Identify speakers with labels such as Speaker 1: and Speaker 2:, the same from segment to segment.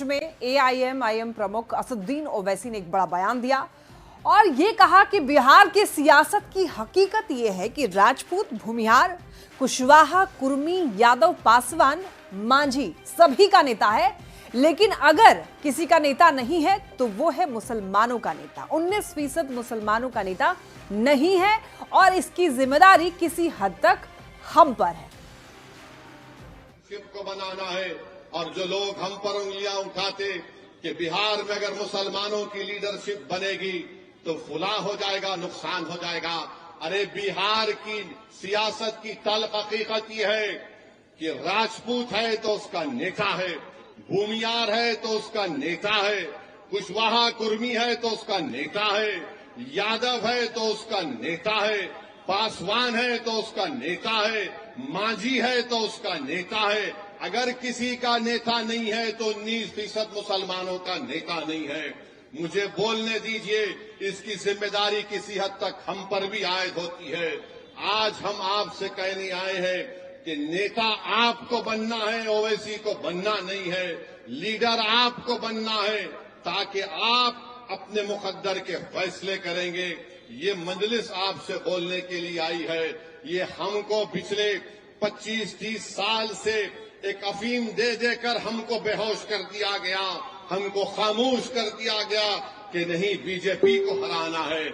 Speaker 1: में एआईएमआईएम प्रमुख असदुद्दीन ओवैसी ने एक बड़ा बयान दिया और ये कहा कि बिहार की सियासत की हकीकत ये है कि राजपूत, भूमिहार, कुशवाहा, कुर्मी, यादव, पासवान, मांझी सभी का नेता है, लेकिन अगर किसी का नेता नहीं है तो वो है मुसलमानों का नेता। 19% मुसलमानों का नेता नहीं है और इसकी जिम्मेदारी किसी हद तक हम पर है।
Speaker 2: को बनाना है और जो लोग हम पर उंगलियां उठाते कि बिहार में अगर मुसलमानों की लीडरशिप बनेगी तो फुला हो जाएगा, नुकसान हो जाएगा। अरे बिहार की सियासत की तल्ख हकीकत यह है कि राजपूत है तो उसका नेता है, भूमियार है तो उसका नेता है, कुशवाहा कुर्मी है तो उसका नेता है, यादव है तो उसका नेता है, पासवान है तो उसका नेता है, मांझी है तो उसका नेता है। अगर किसी का नेता नहीं है तो 19% मुसलमानों का नेता नहीं है। मुझे बोलने दीजिए, इसकी जिम्मेदारी किसी हद तक हम पर भी आयद होती है। आज हम आपसे कहने आए हैं कि नेता आपको बनना है, ओवैसी को बनना नहीं है। लीडर आपको बनना है ताकि आप अपने मुकद्दर के फैसले करेंगे। ये मजलिस आपसे बोलने के लिए आई है। ये हमको पिछले 25-30 साल से एक अफीम दे देकर हमको बेहोश कर दिया गया, हमको खामोश कर दिया गया कि नहीं, बीजेपी को हराना है।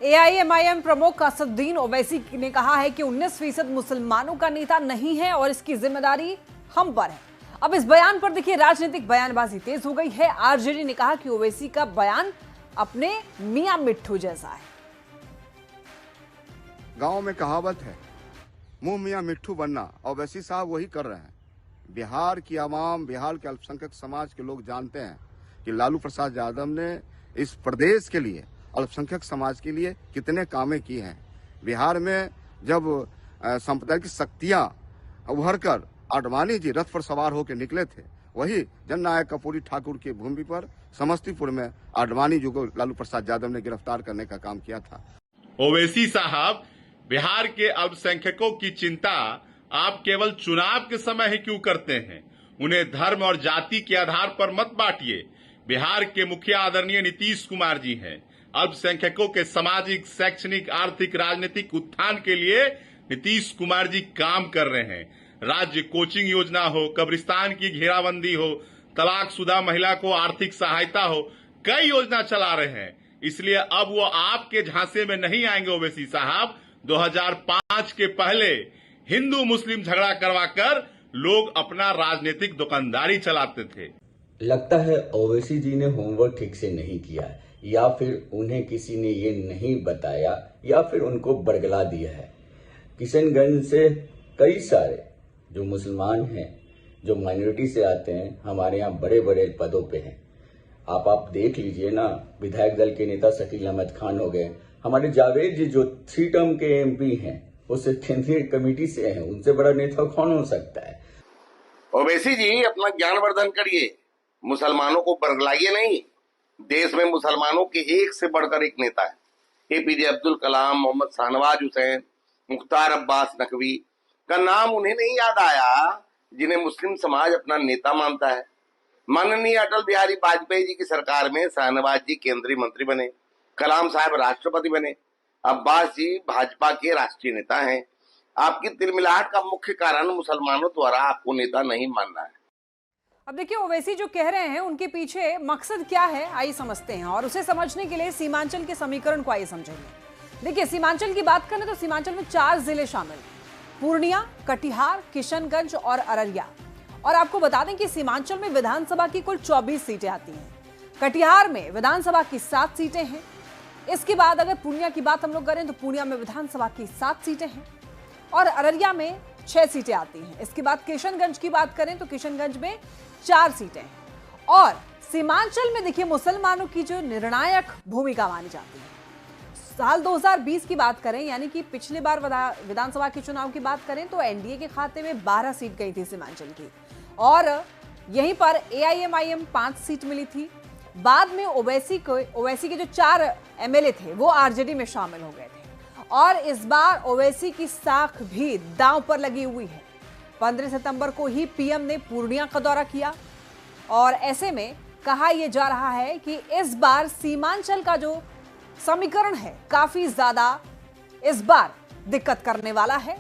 Speaker 1: एआईएमआईएम प्रमुख असदुद्दीन ओवैसी ने कहा है कि 19% मुसलमानों का नेता नहीं है और इसकी जिम्मेदारी हम पर है। अब इस बयान पर देखिए राजनीतिक बयानबाजी तेज हो गई है। आरजेडी ने कहा कि ओवैसी का बयान अपने मियां मिट्ठू जैसा है।
Speaker 3: गांव में कहावत है, मुंह मियां मिट्ठू बनना, ओवैसी साहब वही कर रहे हैं। बिहार की आवाम, बिहार के अल्पसंख्यक समाज के लोग जानते हैं कि लालू प्रसाद यादव ने इस प्रदेश के लिए, अल्पसंख्यक समाज के लिए कितने कामें की हैं। बिहार में जब सांप्रदायिक शक्तियां उभर कर आडवाणी जी रथ पर सवार होकर निकले थे, वही जननायक कर्पूरी ठाकुर की भूमि पर समस्तीपुर में आडवाणी जी को लालू प्रसाद यादव ने गिरफ्तार करने का काम किया था।
Speaker 4: ओवैसी साहब, बिहार के अल्पसंख्यकों की चिंता आप केवल चुनाव के समय ही क्यों करते हैं? उन्हें धर्म और जाति के आधार पर मत बांटिए। बिहार के मुखिया आदरणीय नीतीश कुमार जी हैं। अल्पसंख्यकों के सामाजिक, शैक्षणिक, आर्थिक, राजनीतिक उत्थान के लिए नीतीश कुमार जी काम कर रहे हैं। राज्य कोचिंग योजना हो, कब्रिस्तान की घेराबंदी हो, तलाकशुदा महिला को आर्थिक सहायता हो, कई योजना चला रहे हैं। इसलिए अब वो आपके झांसे में नहीं आएंगे। ओवैसी साहब, 2005 के पहले हिंदू मुस्लिम झगड़ा करवाकर लोग अपना राजनीतिक दुकानदारी चलाते थे।
Speaker 5: लगता है ओवैसी जी ने होमवर्क ठीक से नहीं किया है, या फिर उन्हें किसी ने ये नहीं बताया, या फिर उनको बरगला दिया है। किशनगंज से कई सारे जो मुसलमान हैं, जो माइनॉरिटी से आते हैं, हमारे यहाँ बड़े बड़े पदों पे हैं। आप देख लीजिए ना, विधायक दल के नेता शकील अहमद खान हो गए, हमारे जावेद जी जो 3 टर्म के एमपी हैं, उससे केंद्रीय कमेटी से हैं, उनसे बड़ा नेता कौन हो सकता है?
Speaker 6: ओवैसी जी, अपना ज्ञानवर्धन करिए, मुसलमानों को बरगलाइए नहीं। देश में मुसलमानों के एक से बढ़कर एक नेता है। एपीजे अब्दुल कलाम, मोहम्मद शाहनवाज हुसैन, मुख्तार अब्बास नकवी का नाम उन्हें नहीं याद आया जिन्हें मुस्लिम समाज अपना नेता मानता है। माननीय अटल बिहारी वाजपेयी जी की सरकार में शाहनवाज जी केंद्रीय मंत्री बने, कलाम साहब राष्ट्रपति बने, अब्बास जी भाजपा के राष्ट्रीय नेता हैं। आपकी तिलमिलाहट का मुख्य कारण मुसलमानों द्वारा आपको नेता नहीं मानना है।
Speaker 1: अब देखिए ओवैसी जो कह रहे हैं उनके पीछे मकसद क्या है, आइए समझते हैं। और उसे समझने के लिए सीमांचल के समीकरण को आइए समझेंगे। देखिए सीमांचल की बात करें तो सीमांचल में 4 जिले शामिल हैं, पूर्णिया, कटिहार, किशनगंज और अररिया। और आपको बता दें कि सीमांचल में विधानसभा की कुल 24 सीटें आती हैं। कटिहार में विधानसभा की 7 सीटें हैं। इसके बाद अगर पूर्णिया की बात हम लोग करें तो पूर्णिया में विधानसभा की 7 सीटें हैं और अररिया में 6 सीटें आती हैं। इसके बाद किशनगंज की बात करें तो किशनगंज में 4 सीटें हैं। और सीमांचल में देखिए मुसलमानों की जो निर्णायक भूमिका मानी जाती है। साल 2020 की बात करें, यानी कि पिछली बार विधानसभा के चुनाव की बात करें तो एनडीए के खाते में 12 सीट गई थी सीमांचल की, और यहीं पर एआईएमआईएम 5 सीट मिली थी। बाद में ओवैसी के जो 4 एमएलए थे वो आरजेडी में शामिल हो गए थे और इस बार ओवैसी की साख भी दांव पर लगी हुई है। 15 सितंबर को ही पीएम ने पूर्णिया का दौरा किया और ऐसे में कहा यह जा रहा है कि इस बार सीमांचल का जो समीकरण है काफी ज्यादा इस बार दिक्कत करने वाला है।